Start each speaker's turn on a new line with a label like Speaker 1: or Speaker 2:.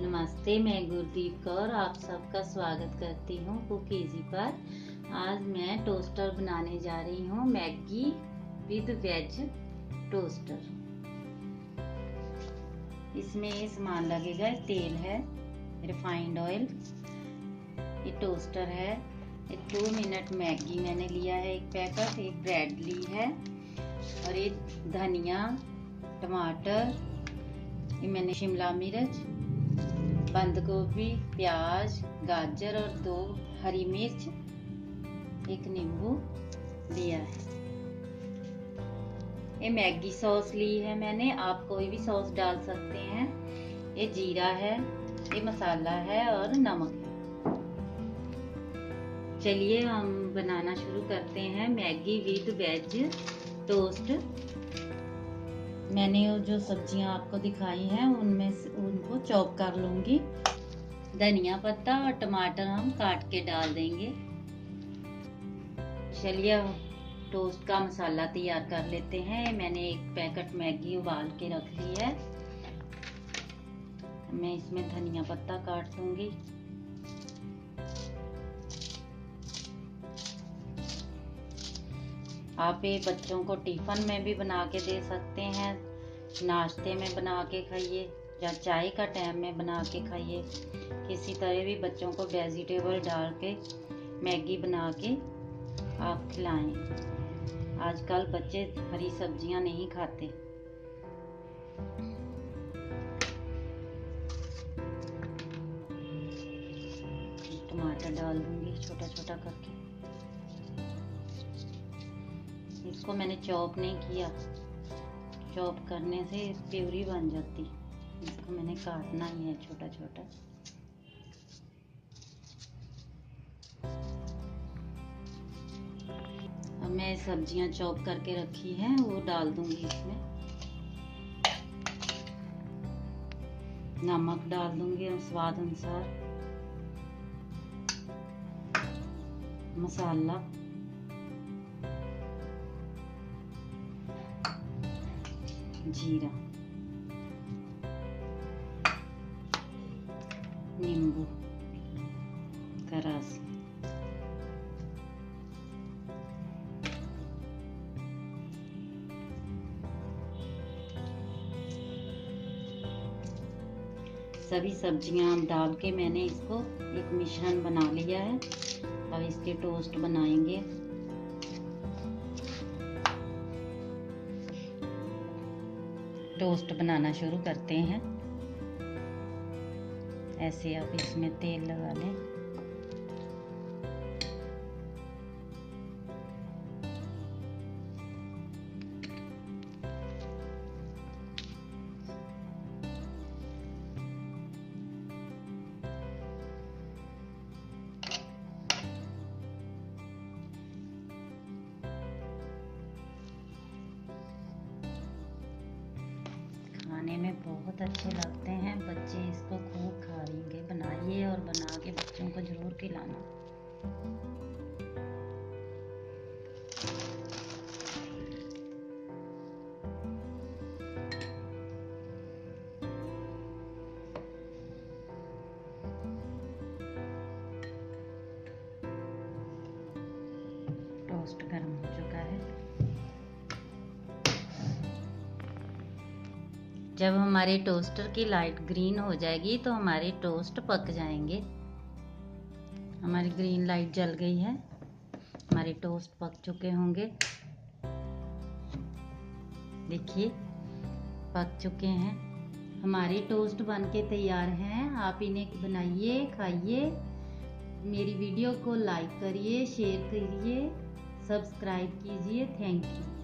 Speaker 1: नमस्ते, मैं गुरदीप कौर आप सबका स्वागत करती हूँ कुक इजी पर। आज मैं टोस्टर बनाने जा रही हूँ, मैगी विद वेज टोस्टर। इसमें ये सामान लगेगा, तेल है, रिफाइंड ऑयल, ये टोस्टर है, ये 2 मिनट मैगी मैंने लिया है, एक पैकेट, एक ब्रेड ली है, और ये धनिया, टमाटर, ये मैंने शिमला मिर्च, बंद गोभी, प्याज, गाजर और 2 हरी मिर्च, एक नींबू लिया है। ये मैगी सॉस ली है मैंने, आप कोई भी सॉस डाल सकते हैं। ये जीरा है, ये मसाला है और नमक है। चलिए हम बनाना शुरू करते हैं मैगी विद वेज टोस्ट। मैंने जो सब्जियां आपको दिखाई हैं उनमें से उनको चॉप कर लूंगी। धनिया पत्ता और टमाटर हम काट के डाल देंगे। चलिए टोस्ट का मसाला तैयार कर लेते हैं। मैंने एक पैकेट मैगी उबाल के रख ली है। मैं इसमें धनिया पत्ता काट दूंगी। आप ये बच्चों को टिफिन में भी बना के दे सकते हैं, नाश्ते में बना के खाइए या चाय का टाइम में बना के खाइए। किसी तरह भी बच्चों को वेजिटेबल डाल के मैगी बना के आप खिलाएं। आजकल बच्चे हरी सब्जियां नहीं खाते। टमाटर डाल दूंगी छोटा छोटा करके। इसको मैंने चॉप नहीं किया, चॉप करने से प्यूरी बन जाती। इसको मैंने काटना ही है छोटा छोटा। अब मैं सब्जियां चॉप करके रखी हैं वो डाल दूंगी इसमें। नमक डाल दूंगी स्वाद अनुसार, मसाला, जीरा, नींबू का रस, सभी सब्जियां डाल के मैंने इसको एक मिश्रण बना लिया है। अब इसके टोस्ट बनाएंगे। टोस्ट बनाना शुरू करते हैं। ऐसे आप इसमें तेल लगा लें। खाने में बहुत अच्छे लगते हैं, बच्चे इसको खूब खाएंगे। बनाइए और बना के बच्चों को जरूर खिलाना। टोस्ट गर्म हो चुका है। जब हमारे टोस्टर की लाइट ग्रीन हो जाएगी तो हमारे टोस्ट पक जाएंगे। हमारी ग्रीन लाइट जल गई है, हमारे टोस्ट पक चुके होंगे। देखिए पक चुके हैं। हमारे टोस्ट बन के तैयार हैं। आप इन्हें बनाइए, खाइए। मेरी वीडियो को लाइक करिए, शेयर करिए, सब्सक्राइब कीजिए। Thank you.